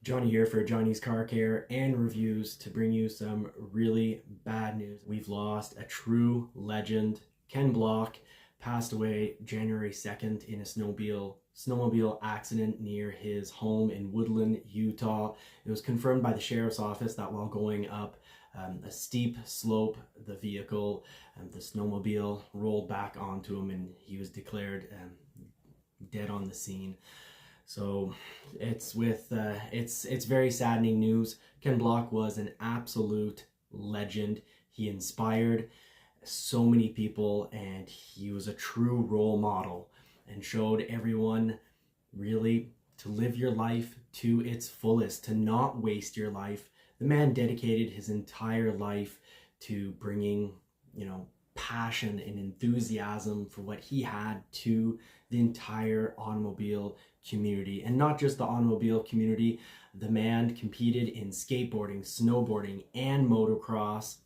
Johnny here for Johnny's Car Care and Reviews to bring you some really bad news. We've lost a true legend. Ken Block passed away January 2nd in a snowmobile accident near his home in Woodland, Utah. It was confirmed by the sheriff's office that while going up a steep slope, the snowmobile rolled back onto him and he was declared dead on the scene. So it's very saddening news. Ken Block was an absolute legend. He inspired so many people and he was a true role model and showed everyone really to live your life to its fullest, to not waste your life. The man dedicated his entire life to bringing, passion and enthusiasm for what he had to the entire automobile community. And not just the automobile community, the man competed in skateboarding, snowboarding, and motocross.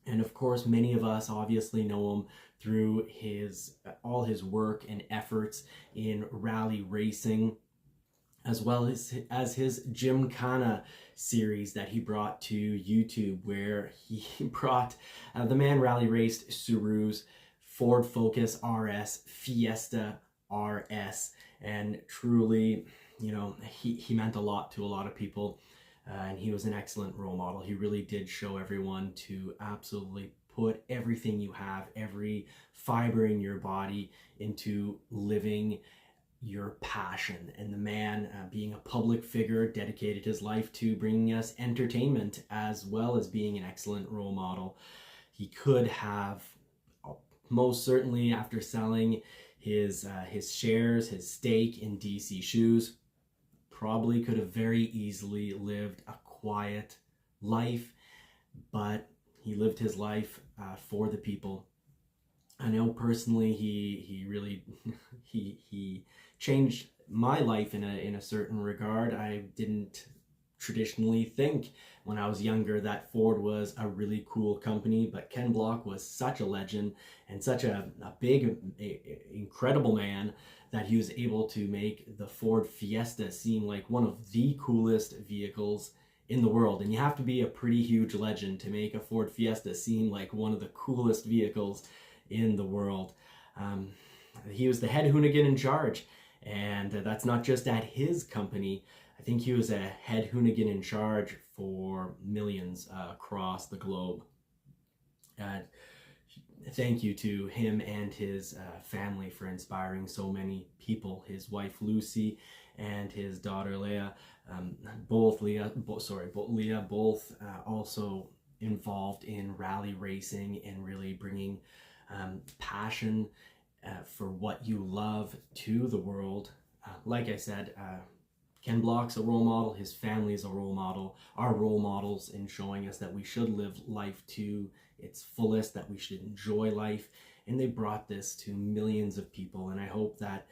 And of course, many of us obviously know him through all his work and efforts in rally racing, as well as his Gymkhana series that he brought to YouTube, where he brought the man rally raced Subarus, Ford Focus RS, Fiesta RS, and truly, he meant a lot to a lot of people, and he was an excellent role model. He really did show everyone to absolutely put everything you have, every fiber in your body, into living your passion. And the man, being a public figure, dedicated his life to bringing us entertainment as well as being an excellent role model. He could have, most certainly after selling his shares, his stake in DC Shoes, probably could have very easily lived a quiet life, but he lived his life for the people. I know personally he really he changed my life in a certain regard. I didn't traditionally think when I was younger that Ford was a really cool company, but Ken Block was such a legend and such a big, incredible man that he was able to make the Ford Fiesta seem like one of the coolest vehicles in the world. And you have to be a pretty huge legend to make a Ford Fiesta seem like one of the coolest vehicles in the world. He was the head hoonigan in charge, and that's not just at his company. I think he was a head hoonigan in charge for millions across the globe. Thank you to him and his family for inspiring so many people. His wife Lucy and his daughter Leah, both also involved in rally racing and really bringing passion for what you love to the world. Like I said, Ken Block's a role model, his family is a role model, are role models in showing us that we should live life to its fullest, that we should enjoy life, and they brought this to millions of people. And I hope that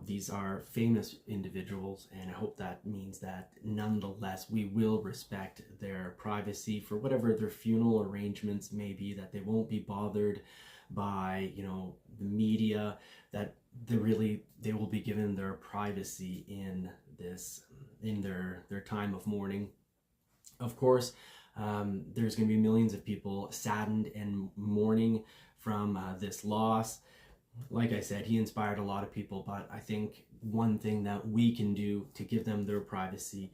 these are famous individuals, and I hope that means that nonetheless we will respect their privacy for whatever their funeral arrangements may be, that they won't be bothered by the media, that they will be given their privacy in their time of mourning. Of course, there's going to be millions of people saddened and mourning from this loss. Like I said, he inspired a lot of people, but I think one thing that we can do to give them their privacy,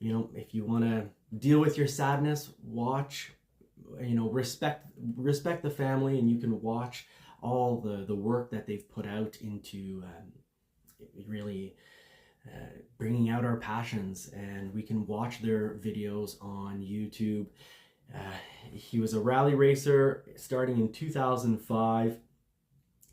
if you want to deal with your sadness, watch, respect the family, and you can watch all the work that they've put out into really bringing out our passions, and we can watch their videos on YouTube. He was a rally racer starting in 2005.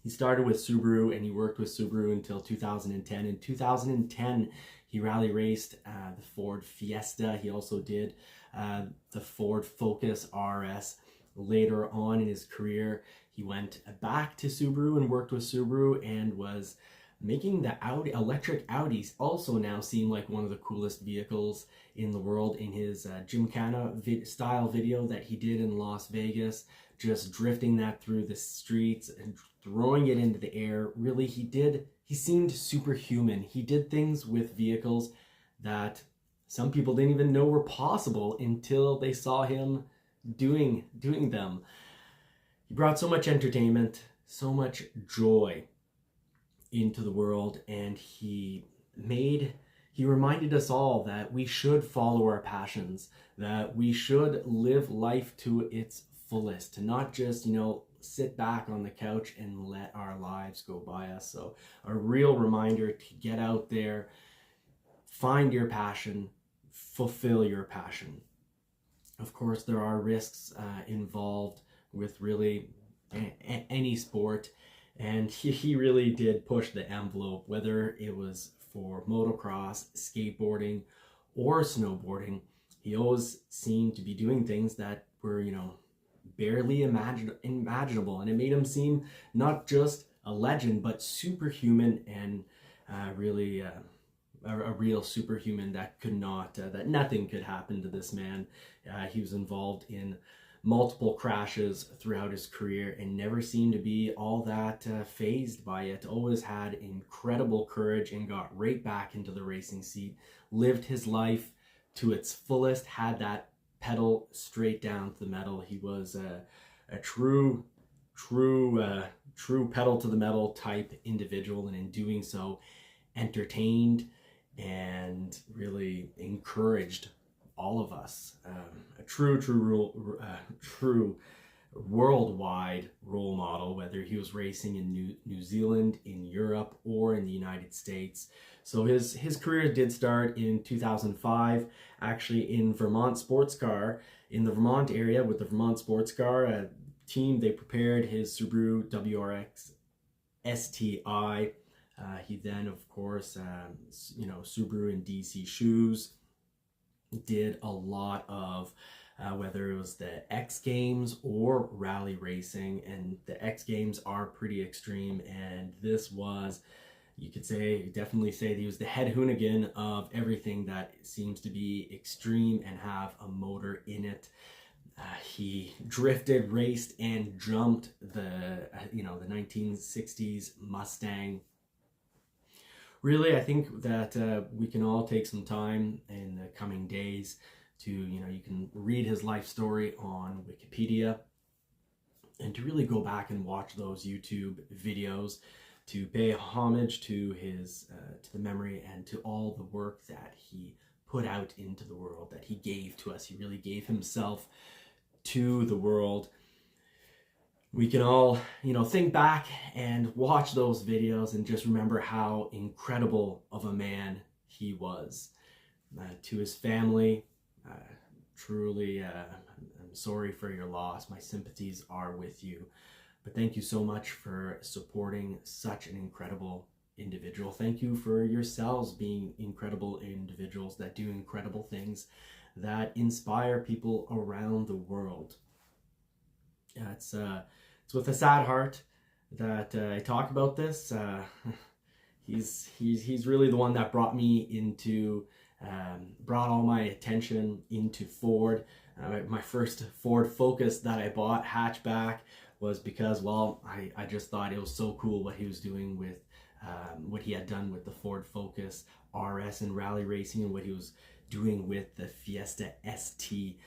He started with Subaru and he worked with Subaru until 2010. In 2010, he rally raced the Ford Fiesta. He also did the Ford Focus RS. Later on in his career, he went back to Subaru and worked with Subaru and was making the electric Audis also now seem like one of the coolest vehicles in the world. In his Gymkhana style video that he did in Las Vegas, just drifting that through the streets and throwing it into the air. Really, he seemed superhuman. He did things with vehicles that some people didn't even know were possible until they saw him doing them. He brought so much entertainment, so much joy into the world, and he reminded us all that we should follow our passions, that we should live life to its fullest, to not just, sit back on the couch and let our lives go by us. So a real reminder to get out there, find your passion, fulfill your passion. Of course, there are risks involved with really any sport, and he really did push the envelope, whether it was for motocross, skateboarding, or snowboarding. He always seemed to be doing things that were, barely imaginable, and it made him seem not just a legend, but superhuman, and really a real superhuman that could not, that nothing could happen to this man. He was involved in multiple crashes throughout his career and never seemed to be all that fazed by it. Always had incredible courage and got right back into the racing seat, lived his life to its fullest, had that pedal straight down to the metal. He was a true pedal to the metal type individual, and in doing so entertained and really encouraged all of us. A true worldwide role model, whether he was racing in New Zealand, in Europe, or in the United States. So his career did start in 2005, actually in Vermont Sports Car, in the Vermont area with the Vermont Sports Car team. They prepared his Subaru WRX STI. He then, of course, Subaru and DC shoes, did a lot of whether it was the X Games or rally racing, and the X Games are pretty extreme, and this was, you could definitely say that he was the head hoonigan of everything that seems to be extreme and have a motor in it. He drifted, raced, and jumped the 1960s Mustang. Really, I think that we can all take some time in the coming days to, you can read his life story on Wikipedia, and to really go back and watch those YouTube videos to pay homage to his to the memory and to all the work that he put out into the world, that he gave to us. He really gave himself to the world. We can all, think back and watch those videos and just remember how incredible of a man he was. To his family, truly, I'm sorry for your loss. My sympathies are with you. But thank you so much for supporting such an incredible individual. Thank you for yourselves being incredible individuals that do incredible things, that inspire people around the world. It's with a sad heart that I talk about this. He's really the one that brought me into, brought all my attention into Ford. My first Ford Focus that I bought, hatchback, was because, well, I just thought it was so cool what he was doing with, what he had done with the Ford Focus RS and rally racing, and what he was doing with the Fiesta ST.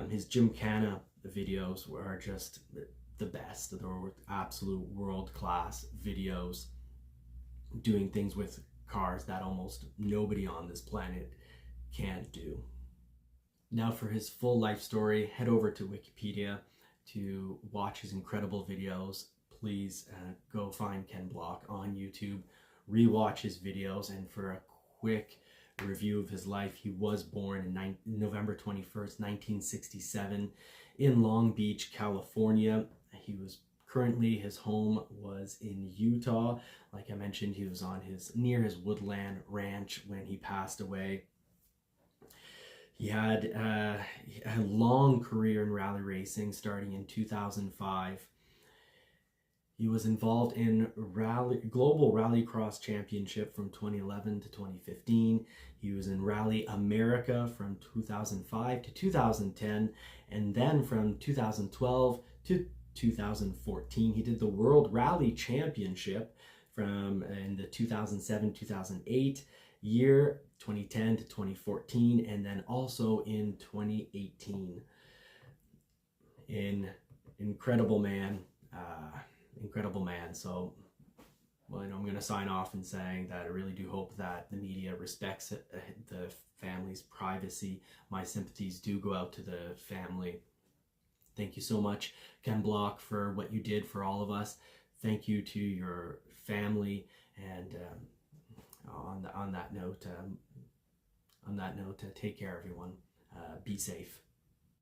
His Gymkhana videos were just the best. They were absolute world-class videos, doing things with cars that almost nobody on this planet can do. Now, for his full life story, head over to Wikipedia to watch his incredible videos. Please go find Ken Block on YouTube, rewatch his videos, and for a quick review of his life, he was born in November 21st, 1967 in Long Beach, California. He was currently, his home was in Utah. Like I mentioned, he was on near his Woodland Ranch when he passed away. He had a long career in rally racing, starting in 2005. He was involved in Global Rallycross Championship from 2011 to 2015. He was in Rally America from 2005 to 2010, and then from 2012 to 2014, he did the World Rally Championship in the 2007-2008 year 2010 to 2014, and then also in 2018. Incredible man, incredible man. So, well, I'm going to sign off in saying that I really do hope that the media respects the family's privacy. My sympathies do go out to the family. Thank you so much, Ken Block, for what you did for all of us. Thank you to your family, and on that note, take care, everyone. Be safe.